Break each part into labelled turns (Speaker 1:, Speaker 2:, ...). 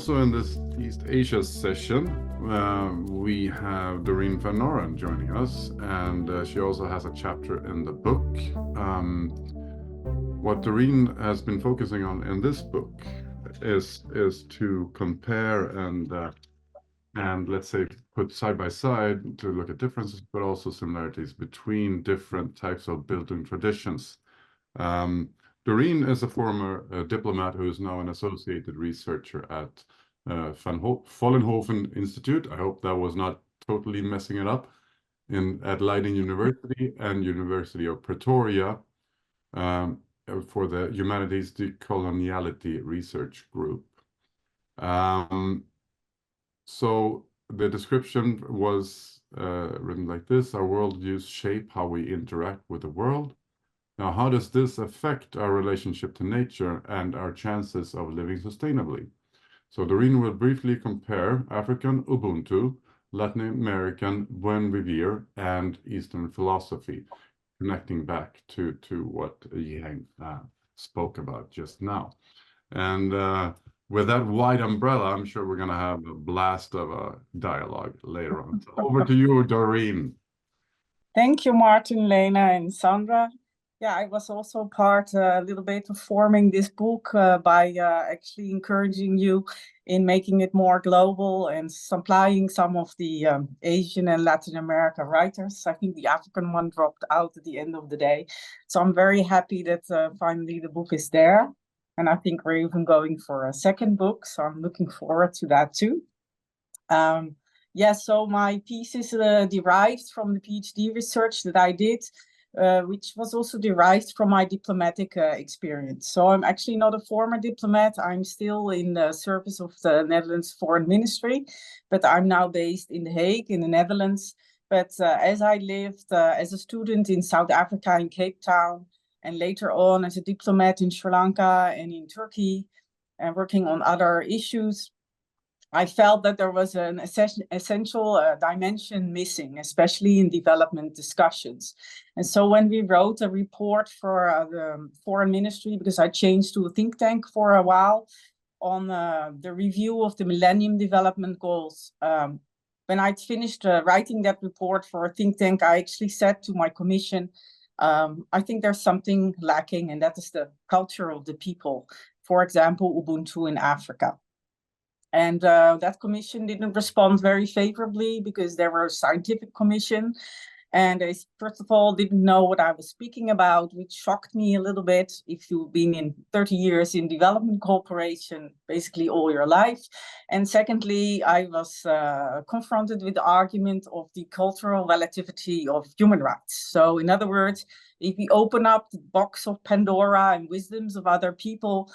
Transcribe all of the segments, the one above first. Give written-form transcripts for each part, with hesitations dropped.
Speaker 1: also in this East Asia session, we have Dorine van Norren joining us, and she also has a chapter in the book. What Dorine has been focusing on in this book is to compare and let's say put side by side to look at differences, but also similarities between different types of Bildung traditions. Dorine is a former diplomat who is now an associated researcher at Vollenhoven Institute. I hope that was not totally messing it up. At Leiden University and University of Pretoria for the Humanities Decoloniality Research Group. So the description was written like this: our worldviews shape how we interact with the world. Now, how does this affect our relationship to nature and our chances of living sustainably? So Dorine will briefly compare African Ubuntu, Latin American Buen Vivir, and Eastern philosophy, connecting back to what Yang spoke about just now. And with that wide umbrella, I'm sure we're going to have a blast of a dialogue later on. So over to you, Dorine.
Speaker 2: Thank you, Martin, Lena, and Sandra. Yeah, I was also part a little bit of forming this book by actually encouraging you in making it more global and supplying some of the Asian and Latin America writers. I think the African one dropped out at the end of the day. So I'm very happy that finally the book is there. And I think we're even going for a second book. So I'm looking forward to that too. So my piece is derived from the PhD research that I did, which was also derived from my diplomatic experience. So I'm actually not a former diplomat. I'm still in the service of the Netherlands Foreign Ministry, but I'm now based in The Hague in the Netherlands. But as I lived as a student in South Africa, in Cape Town, and later on as a diplomat in Sri Lanka and in Turkey, and working on other issues, I felt that there was an essential dimension missing, especially in development discussions. And so when we wrote a report for the Foreign Ministry, because I changed to a think tank for a while, on the review of the Millennium Development Goals, when I'd finished writing that report for a think tank, I actually said to my commission, I think there's something lacking, and that is the culture of the people. For example, Ubuntu in Africa. And that commission didn't respond very favorably because they were a scientific commission. And they, first of all, didn't know what I was speaking about, which shocked me a little bit. If you've been in 30 years in development cooperation, basically all your life. And secondly, I was confronted with the argument of the cultural relativity of human rights. So in other words, if we open up the box of Pandora and wisdoms of other people,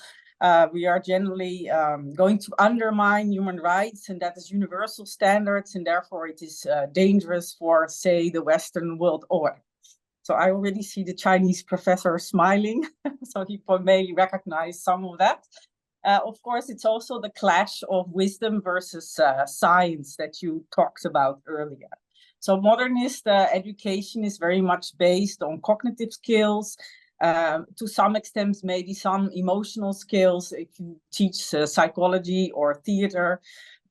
Speaker 2: we are generally going to undermine human rights, and that is universal standards, and therefore it is dangerous for, say, the Western world order. So I already see the Chinese professor smiling, so he may recognize some of that. Of course, it's also the clash of wisdom versus science that you talked about earlier. So modernist education is very much based on cognitive skills, to some extent, maybe some emotional skills if you teach psychology or theater,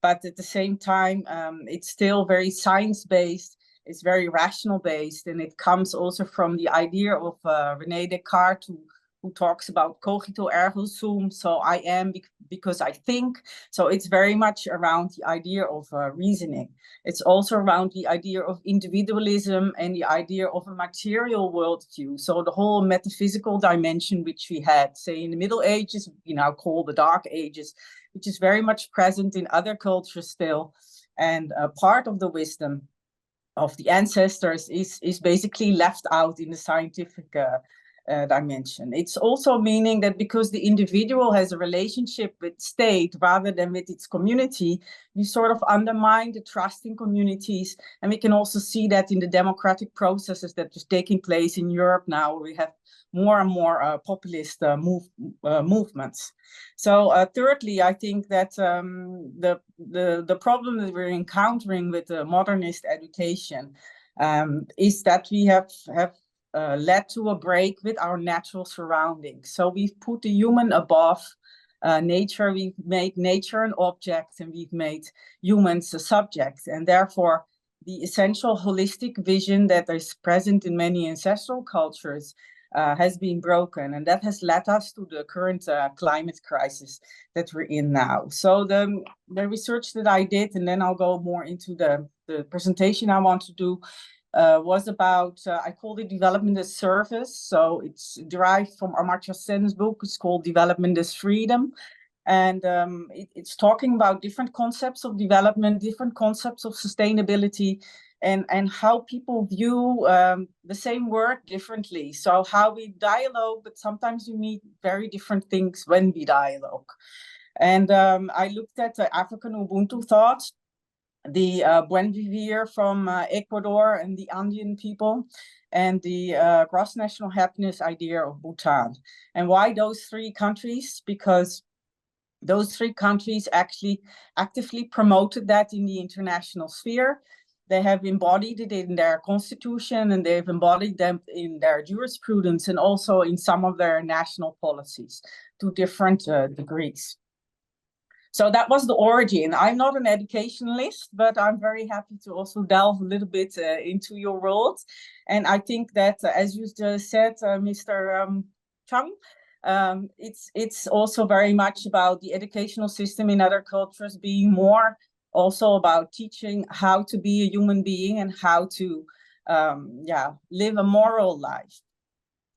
Speaker 2: but at the same time, it's still very science-based, it's very rational-based, and it comes also from the idea of René Descartes, who talks about cogito ergo sum, so I am because I think. So it's very much around the idea of reasoning. It's also around the idea of individualism and the idea of a material worldview. So the whole metaphysical dimension which we had, say, in the Middle Ages, we now call the Dark Ages, which is very much present in other cultures still. And part of the wisdom of the ancestors is basically left out in the scientific dimension. It's also meaning that because the individual has a relationship with state rather than with its community, we sort of undermine the trust in communities. And we can also see that in the democratic processes that is taking place in Europe now. We have more and more populist movements. So thirdly, I think that the problem that we're encountering with the modernist education is that we have led to a break with our natural surroundings. So we've put the human above nature. We've made nature an object, and we've made humans a subject. And therefore, the essential holistic vision that is present in many ancestral cultures has been broken, and that has led us to the current climate crisis that we're in now. So the research that I did, and then I'll go more into the presentation I want to do, was about, I called it Development as Service. So it's derived from Amartya Sen's book. It's called Development as Freedom. And it's talking about different concepts of development, different concepts of sustainability, and how people view the same work differently. So how we dialogue, but sometimes we meet very different things when we dialogue. And I looked at the African Ubuntu thought, the Buen Vivir from Ecuador and the Andean people, and the gross national happiness idea of Bhutan. And why those three countries? Because those three countries actually actively promoted that in the international sphere. They have embodied it in their constitution, and they've embodied them in their jurisprudence and also in some of their national policies to different degrees. So that was the origin. I'm not an educationalist, but I'm very happy to also delve a little bit into your world. And I think that, as you just said, Mr. Chung, it's also very much about the educational system in other cultures being more also about teaching how to be a human being and how to live a moral life.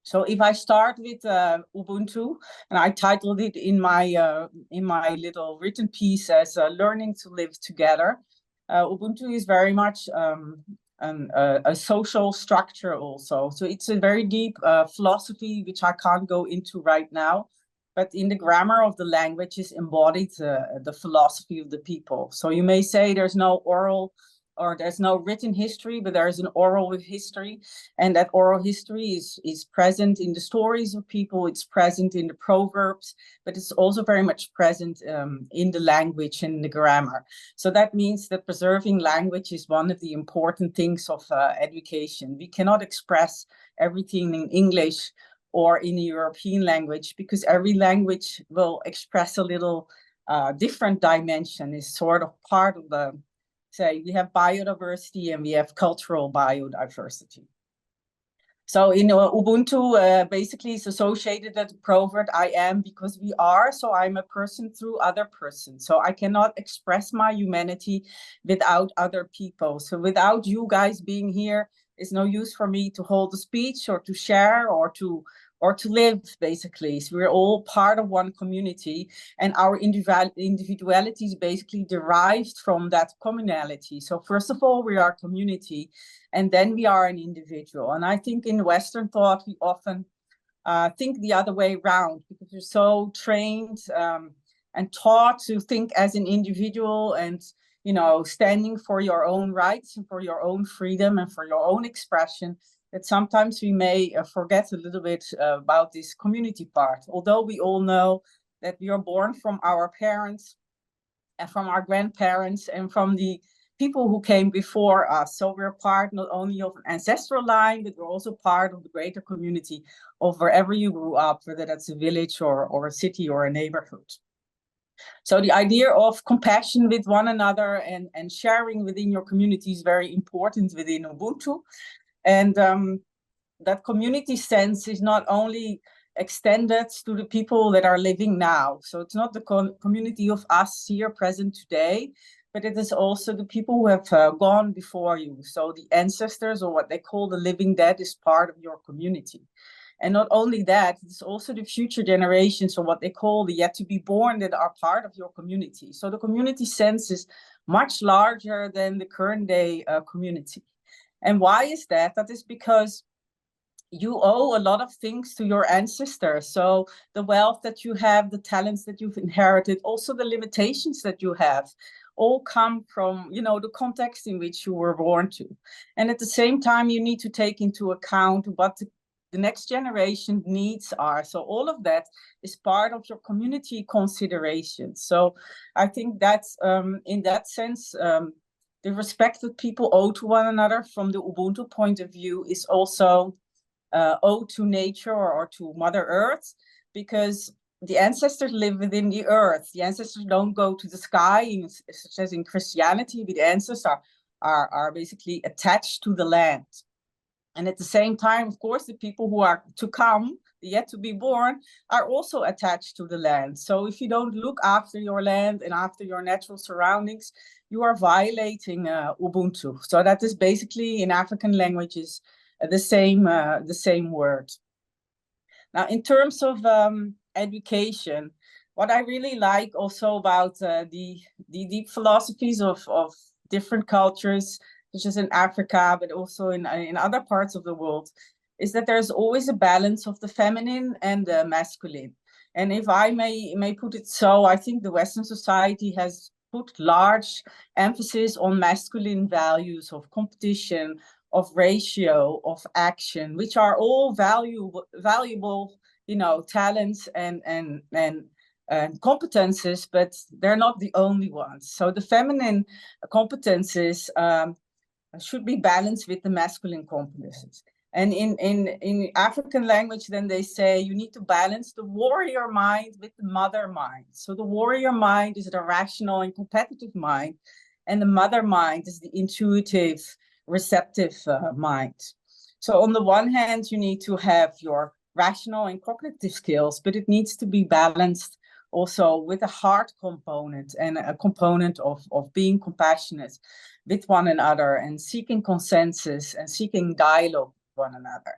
Speaker 2: So if I start with Ubuntu, and I titled it in my little written piece as Learning to Live Together, Ubuntu is very much a social structure also. So it's a very deep philosophy, which I can't go into right now, but in the grammar of the language is embodied the philosophy of the people. So you may say there's no oral or there's no written history, but there's an oral history, and that oral history is present in the stories of people, it's present in the proverbs, but it's also very much present in the language and the grammar. So that means that preserving language is one of the important things of education. We cannot express everything in English or in a European language, because every language will express a little different dimension, is sort of part of the, say, we have biodiversity and we have cultural biodiversity. So in Ubuntu, basically is associated with the proverb, I am because we are, so I'm a person through other persons. So I cannot express my humanity without other people. So without you guys being here, it's no use for me to hold a speech or to share or to live, basically. So we're all part of one community, and our individuality is basically derived from that communality. So first of all, we are a community, and then we are an individual. And I think in Western thought, we often think the other way around, because we're so trained and taught to think as an individual and, you know, standing for your own rights and for your own freedom and for your own expression, that sometimes we may forget a little bit about this community part. Although we all know that we are born from our parents and from our grandparents and from the people who came before us. So we're part not only of an ancestral line, but we're also part of the greater community of wherever you grew up, whether that's a village or a city or a neighborhood. So the idea of compassion with one another and sharing within your community is very important within Ubuntu. And that community sense is not only extended to the people that are living now. So it's not the community of us here present today, but it is also the people who have gone before you. So the ancestors, or what they call the living dead, is part of your community. And not only that, it's also the future generations, or what they call the yet to be born, that are part of your community. So the community sense is much larger than the current day community. And why is that? That is because you owe a lot of things to your ancestors. So the wealth that you have, the talents that you've inherited, also the limitations that you have, all come from, you know, the context in which you were born to. And at the same time, you need to take into account what the next generation needs are. So all of that is part of your community consideration. So I think that's, in that sense, the respect that people owe to one another from the Ubuntu point of view is also owed to nature or to Mother Earth, because the ancestors live within the earth. The ancestors don't go to the sky, such as in Christianity, but the ancestors are basically attached to the land. And at the same time, of course, the people who are to come, yet to be born, are also attached to the land. So if you don't look after your land and after your natural surroundings, you are violating Ubuntu. So that is basically in African languages the same word. Now, in terms of education, what I really like also about the deep philosophies of different cultures, such as in Africa, but also in other parts of the world, is that there's always a balance of the feminine and the masculine. And if I may put it so, I think the Western society has put large emphasis on masculine values of competition, of ratio, of action, which are all valuable, talents and competences, but they're not the only ones. So the feminine competences should be balanced with the masculine competences. And in African language, then they say you need to balance the warrior mind with the mother mind. So the warrior mind is the rational and competitive mind, and the mother mind is the intuitive, receptive mind. So on the one hand, you need to have your rational and cognitive skills, but it needs to be balanced also with a heart component and a component of being compassionate with one another and seeking consensus and seeking dialogue with one another.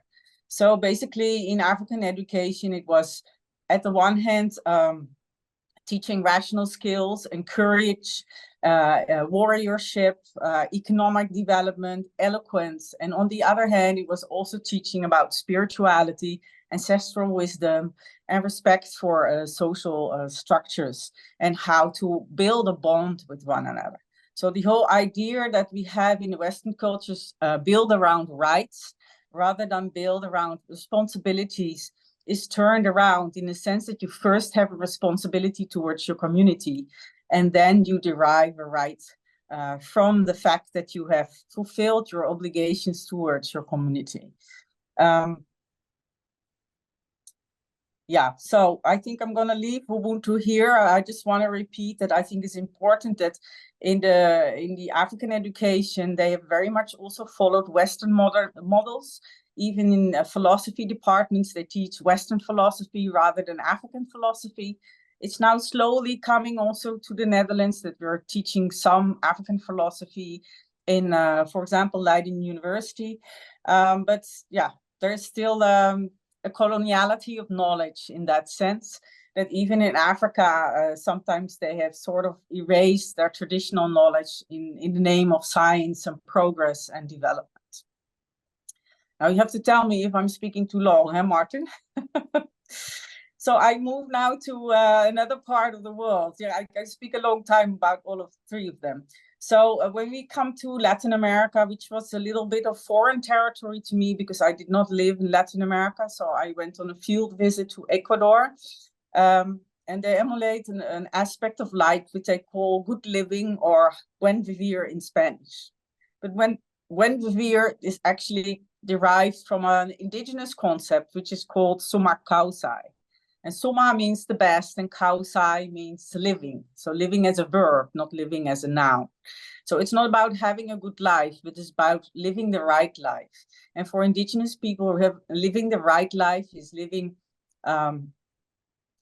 Speaker 2: So basically in African education, it was at the one hand, teaching rational skills and courage, warriorship, economic development, eloquence. And on the other hand, it was also teaching about spirituality, ancestral wisdom, and respect for social structures and how to build a bond with one another. So the whole idea that we have in the Western cultures build around rights rather than build around responsibilities is turned around in the sense that you first have a responsibility towards your community, and then you derive a right from the fact that you have fulfilled your obligations towards your community. Yeah, so I think I'm going to leave Ubuntu here. I just want to repeat that I think it's important that in the African education, they have very much also followed Western models. Even in philosophy departments, they teach Western philosophy rather than African philosophy. It's now slowly coming also to the Netherlands that we're teaching some African philosophy in, for example, Leiden University. But yeah, there's still a coloniality of knowledge in that sense, that even in Africa, sometimes they have sort of erased their traditional knowledge in the name of science and progress and development. Now you have to tell me if I'm speaking too long, huh, Martin? So I move now to another part of the world. Yeah, I speak a long time about all of three of them. So when we come to Latin America, which was a little bit of foreign territory to me because I did not live in Latin America, so I went on a field visit to Ecuador, and they emulate an aspect of life which they call good living or Buen Vivir in Spanish. But Buen Vivir is actually derived from an indigenous concept which is called summa causa. And summa means the best and causa means living. So living as a verb, not living as a noun. So it's not about having a good life, but it's about living the right life. And for indigenous people, living the right life is living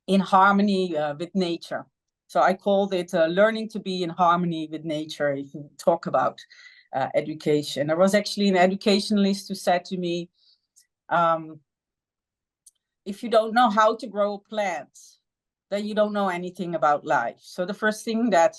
Speaker 2: in harmony with nature. So I called it learning to be in harmony with nature if you talk about education. There was actually an educationalist who said to me, if you don't know how to grow plants, then you don't know anything about life. So the first thing that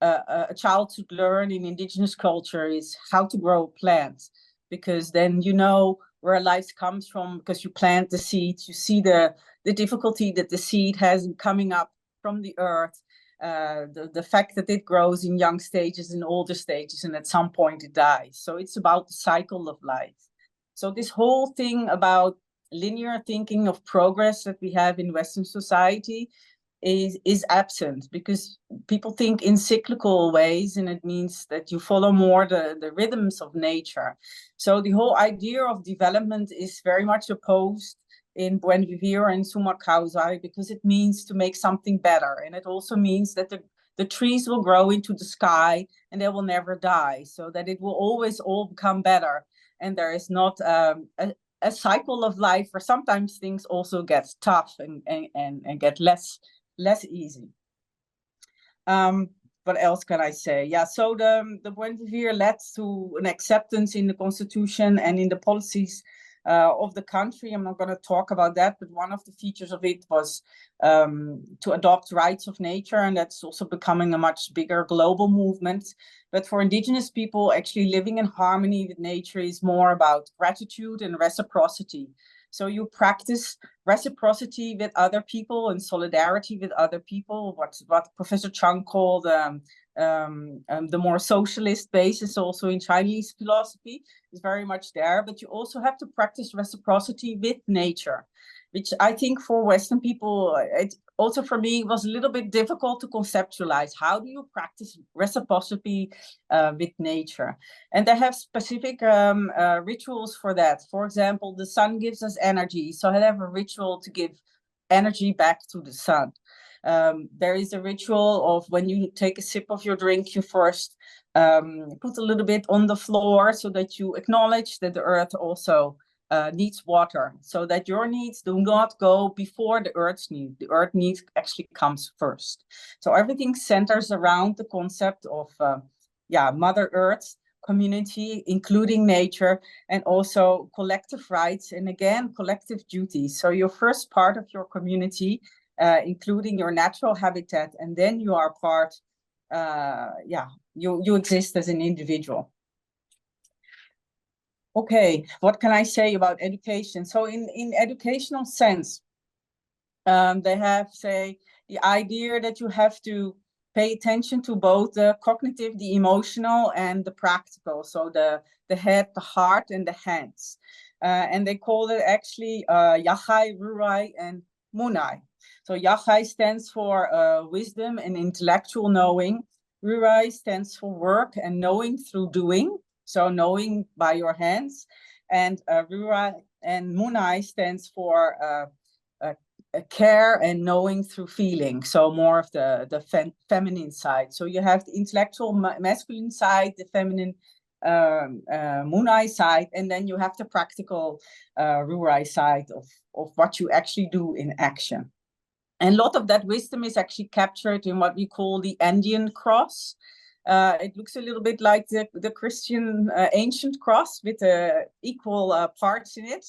Speaker 2: a child should learn in indigenous culture is how to grow plants, because then you know where life comes from, because you plant the seeds, you see the difficulty that the seed has in coming up from the earth, the fact that it grows in young stages and older stages, and at some point it dies. So it's about the cycle of life. So this whole thing about linear thinking of progress that we have in Western society is absent, because people think in cyclical ways, and it means that you follow more the rhythms of nature. So the whole idea of development is very much opposed in Buen Vivir and Summa Causa, because it means to make something better. And it also means that the trees will grow into the sky and they will never die, so that it will always all become better. And there is not a cycle of life where sometimes things also get tough and get less easy. What else can I say? Yeah, so the Buen Vivir led to an acceptance in the constitution and in the policies of the country. I'm not going to talk about that, but one of the features of it was to adopt rights of nature, and that's also becoming a much bigger global movement. But for indigenous people, actually living in harmony with nature is more about gratitude and reciprocity. So you practice reciprocity with other people and solidarity with other people, what Professor Chang called the more socialist basis also in Chinese philosophy is very much there. But you also have to practice reciprocity with nature, which I think for Western people, it also for me was a little bit difficult to conceptualize. How do you practice reciprocity with nature? And they have specific rituals for that. For example, the sun gives us energy, so I have a ritual to give energy back to the sun. There is a ritual of when you take a sip of your drink, you first put a little bit on the floor so that you acknowledge that the earth also needs water, so that your needs do not go before the earth's need. The earth need actually comes first. So everything centers around the concept of Mother Earth, community, including nature, and also collective rights, and again, collective duties. So you're first part of your community, including your natural habitat, and then you are part, you exist as an individual. Okay, what can I say about education? So in educational sense, they have, say, the idea that you have to pay attention to both the cognitive, the emotional, and the practical. So the head, the heart, and the hands. And they call it actually Yachai, Rurai, and Munai. So Yachai stands for wisdom and intellectual knowing. Rurai stands for work and knowing through doing. So knowing by your hands. And Rurai and Munai stands for care and knowing through feeling. So more of the feminine side. So you have the intellectual masculine side, the feminine Munai side, and then you have the practical Rurai side of what you actually do in action. And a lot of that wisdom is actually captured in what we call the Andean cross. It looks a little bit like the Christian ancient cross with equal parts in it.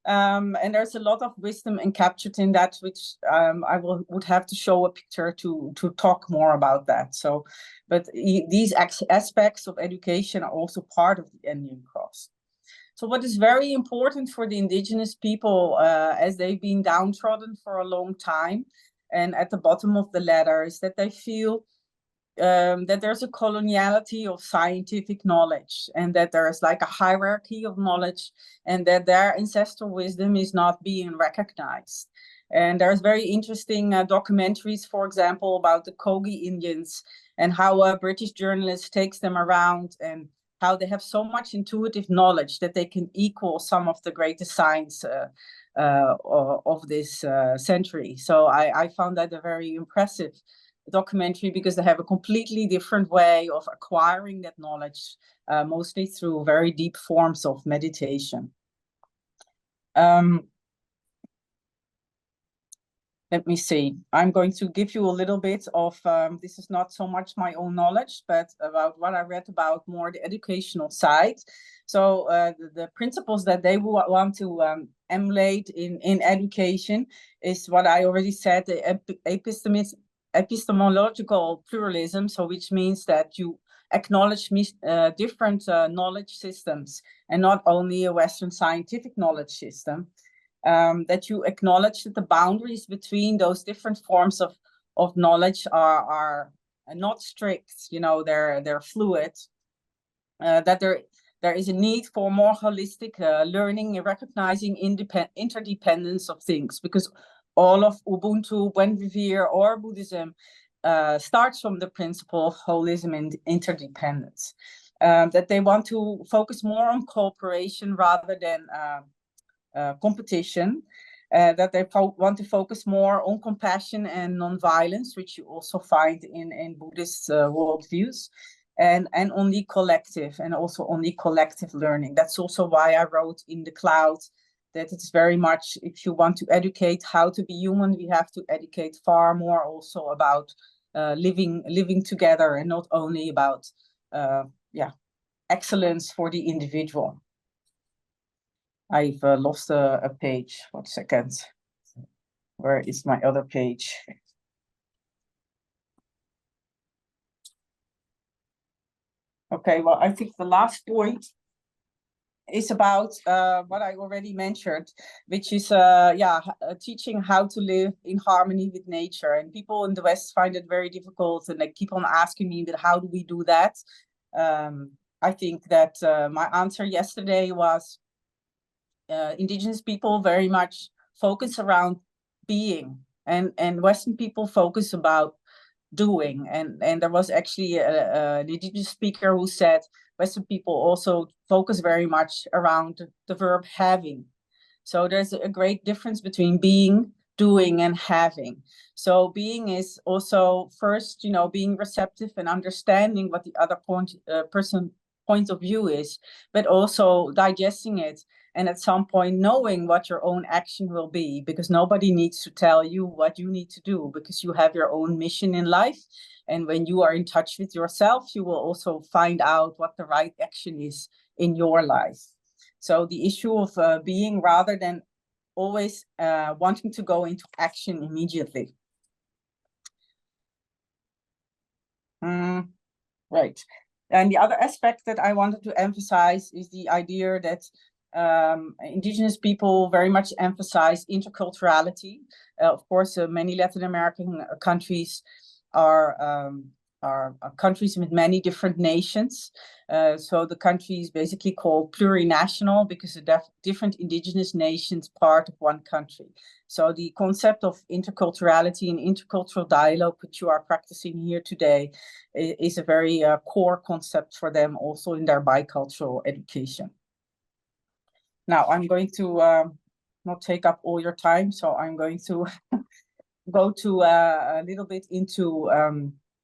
Speaker 2: And there's a lot of wisdom encaptured in that, which I would have to show a picture to talk more about that. So, but these aspects of education are also part of the Andean cross. So what is very important for the indigenous people, as they've been downtrodden for a long time, and at the bottom of the ladder, is that they feel that there's a coloniality of scientific knowledge, and that there's like a hierarchy of knowledge, and that their ancestral wisdom is not being recognized. And there's very interesting documentaries, for example, about the Kogi Indians, and how a British journalist takes them around, and how they have so much intuitive knowledge that they can equal some of the greatest science of this century. So I found that a very impressive documentary, because they have a completely different way of acquiring that knowledge, mostly through very deep forms of meditation. Let me see. I'm going to give you a little bit of, this is not so much my own knowledge, but about what I read about more the educational side. So the principles that they want to emulate in education is what I already said, the epistemological pluralism, so which means that you acknowledge different knowledge systems, and not only a Western scientific knowledge system. That you acknowledge that the boundaries between those different forms of knowledge are not strict, you know, they're fluid. That there is a need for more holistic learning and recognizing interdependence of things, because all of Ubuntu, Buen Vivir, or Buddhism starts from the principle of holism and interdependence. That they want to focus more on cooperation rather than competition, that they want to focus more on compassion and non-violence, which you also find in Buddhist worldviews, and on the collective, and also on the collective learning. That's also why I wrote in The Cloud that it's very much, if you want to educate how to be human, we have to educate far more also about living together, and not only about excellence for the individual. I've lost a page. 1 second. Where is my other page? Okay, well, I think the last point is about what I already mentioned, which is teaching how to live in harmony with nature. And people in the West find it very difficult, and they keep on asking me, but how do we do that? I think that my answer yesterday was indigenous people very much focus around being, and Western people focus about doing. And there was actually an indigenous speaker who said Western people also focus very much around the verb having. So there's a great difference between being, doing, and having. So being is also first, being receptive and understanding what the other person point of view is, but also digesting it, and at some point knowing what your own action will be, because nobody needs to tell you what you need to do, because you have your own mission in life. And when you are in touch with yourself, you will also find out what the right action is in your life. So the issue of being, rather than always wanting to go into action immediately. Right. And the other aspect that I wanted to emphasize is the idea that indigenous people very much emphasize interculturality. Of course, many Latin American countries are countries with many different nations. So the country is basically called plurinational because the different indigenous nations part of one country. So the concept of interculturality and intercultural dialogue, which you are practicing here today, is a very core concept for them also in their bicultural education. Now, I'm going to not take up all your time, so I'm going to go to a little bit into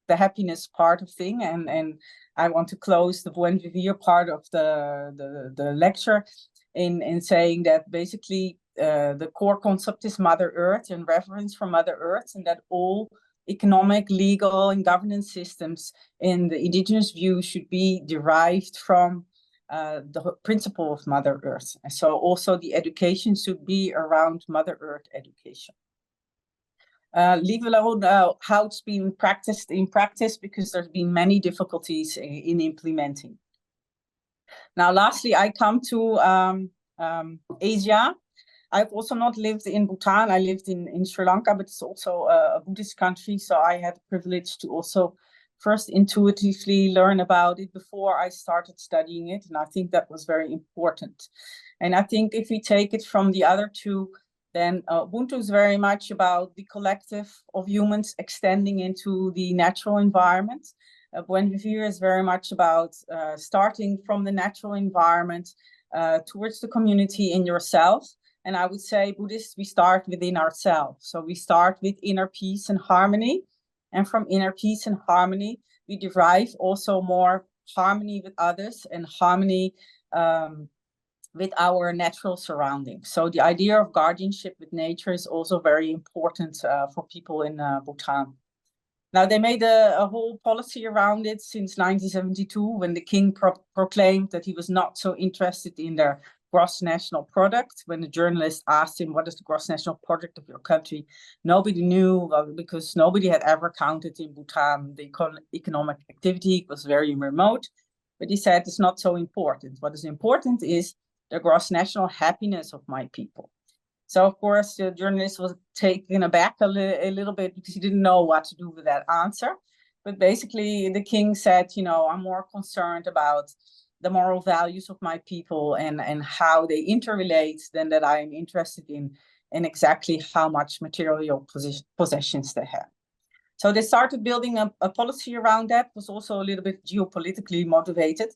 Speaker 2: the happiness part of thing, and I want to close the Buen Vivir part of the lecture in saying that basically the core concept is Mother Earth and reverence for Mother Earth, and that all economic, legal, and governance systems in the indigenous view should be derived from the principle of Mother Earth. And so also the education should be around Mother Earth education. Leave alone how it's been practiced in practice, because there's been many difficulties in implementing. Now, lastly, I come to Asia. I've also not lived in Bhutan. I lived in Sri Lanka, but it's also a Buddhist country. So I had the privilege to also first intuitively learn about it before I started studying it. And I think that was very important. And I think if we take it from the other two, then Ubuntu is very much about the collective of humans extending into the natural environment. Buen Vivir is very much about starting from the natural environment towards the community in yourself. And I would say Buddhists, we start within ourselves. So we start with inner peace and harmony. And from inner peace and harmony, we derive also more harmony with others and harmony with our natural surroundings. So the idea of guardianship with nature is also very important for people in Bhutan. Now, they made a whole policy around it since 1972, when the king proclaimed that he was not so interested in their gross national product. When the journalist asked him, what is the gross national product of your country? Nobody knew, because nobody had ever counted in Bhutan the economic activity. It was very remote. But he said, it's not so important. What is important is the gross national happiness of my people. So, of course, the journalist was taken aback a little bit, because he didn't know what to do with that answer. But basically, the king said, I'm more concerned about the moral values of my people and how they interrelate than that I'm interested in exactly how much material possessions they have. So they started building a policy around that. It was also a little bit geopolitically motivated.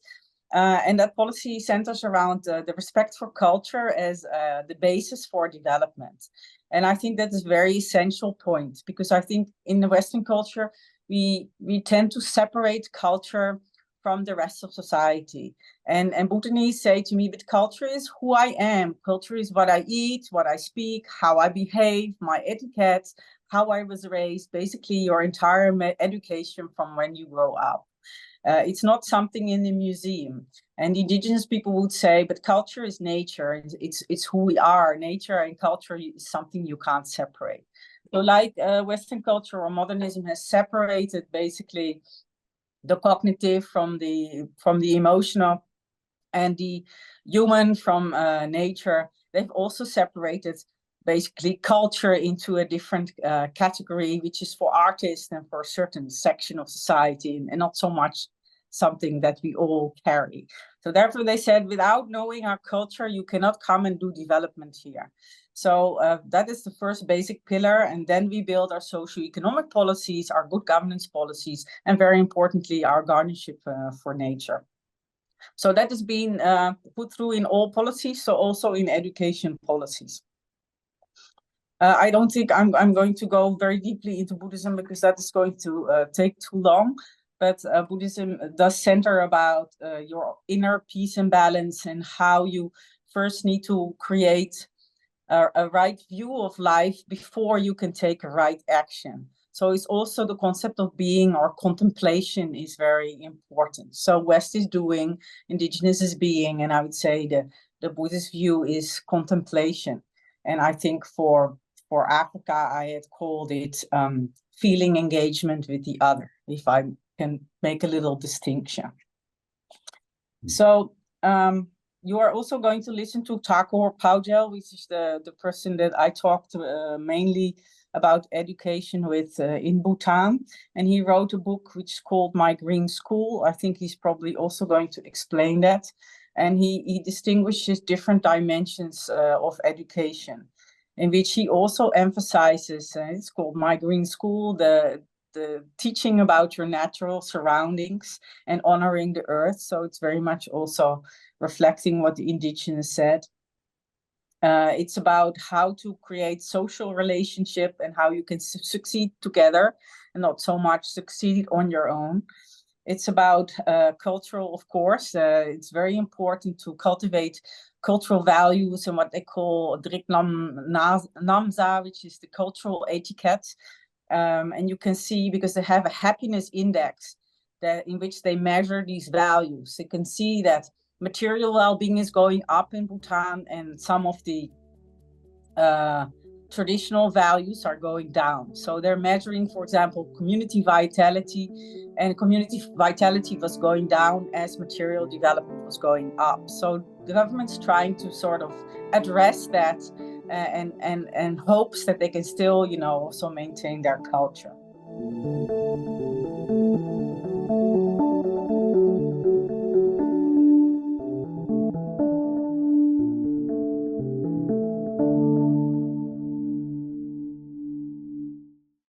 Speaker 2: And that policy centers around the respect for culture as the basis for development. And I think that is a very essential point, because I think in the Western culture, we tend to separate culture from the rest of society. And Bhutanese say to me, but culture is who I am. Culture is what I eat, what I speak, how I behave, my etiquette, how I was raised, basically your entire education from when you grow up. It's not something in the museum. And indigenous people would say, but culture is nature. It's who we are. Nature and culture is something you can't separate. So like Western culture or modernism has separated basically the cognitive from the emotional and the human from nature. They've also separated basically culture into a different category, which is for artists and for a certain section of society, and not so much something that we all carry. So therefore they said, without knowing our culture, you cannot come and do development here. So that is the first basic pillar. And then we build our socio-economic policies, our good governance policies, and very importantly, our guardianship for nature. So that has been put through in all policies, so also in education policies. I don't think I'm going to go very deeply into Buddhism, because that is going to take too long. But Buddhism does center about your inner peace and balance, and how you first need to create a right view of life before you can take a right action. So it's also the concept of being, or contemplation, is very important. So West is doing, indigenous is being, and I would say the Buddhist view is contemplation. And I think for Africa, I had called it feeling engagement with the other, if I can make a little distinction. So you are also going to listen to Thakur Paudel, which is the person that I talked mainly about education with in Bhutan. And he wrote a book which is called My Green School. I think he's probably also going to explain that. And he distinguishes different dimensions of education, in which he also emphasizes, it's called My Green School, the teaching about your natural surroundings and honoring the earth. So it's very much also reflecting what the indigenous said. It's about how to create social relationship and how you can succeed together and not so much succeed on your own. It's about cultural, of course. It's very important to cultivate cultural values and what they call Drik Namsa, which is the cultural etiquette. And you can see, because they have a happiness index in which they measure these values. You can see that material well-being is going up in Bhutan, and some of the traditional values are going down. So they're measuring, for example, community vitality, and community vitality was going down as material development was going up. So the government's trying to sort of address that and hopes that they can still, also maintain their culture.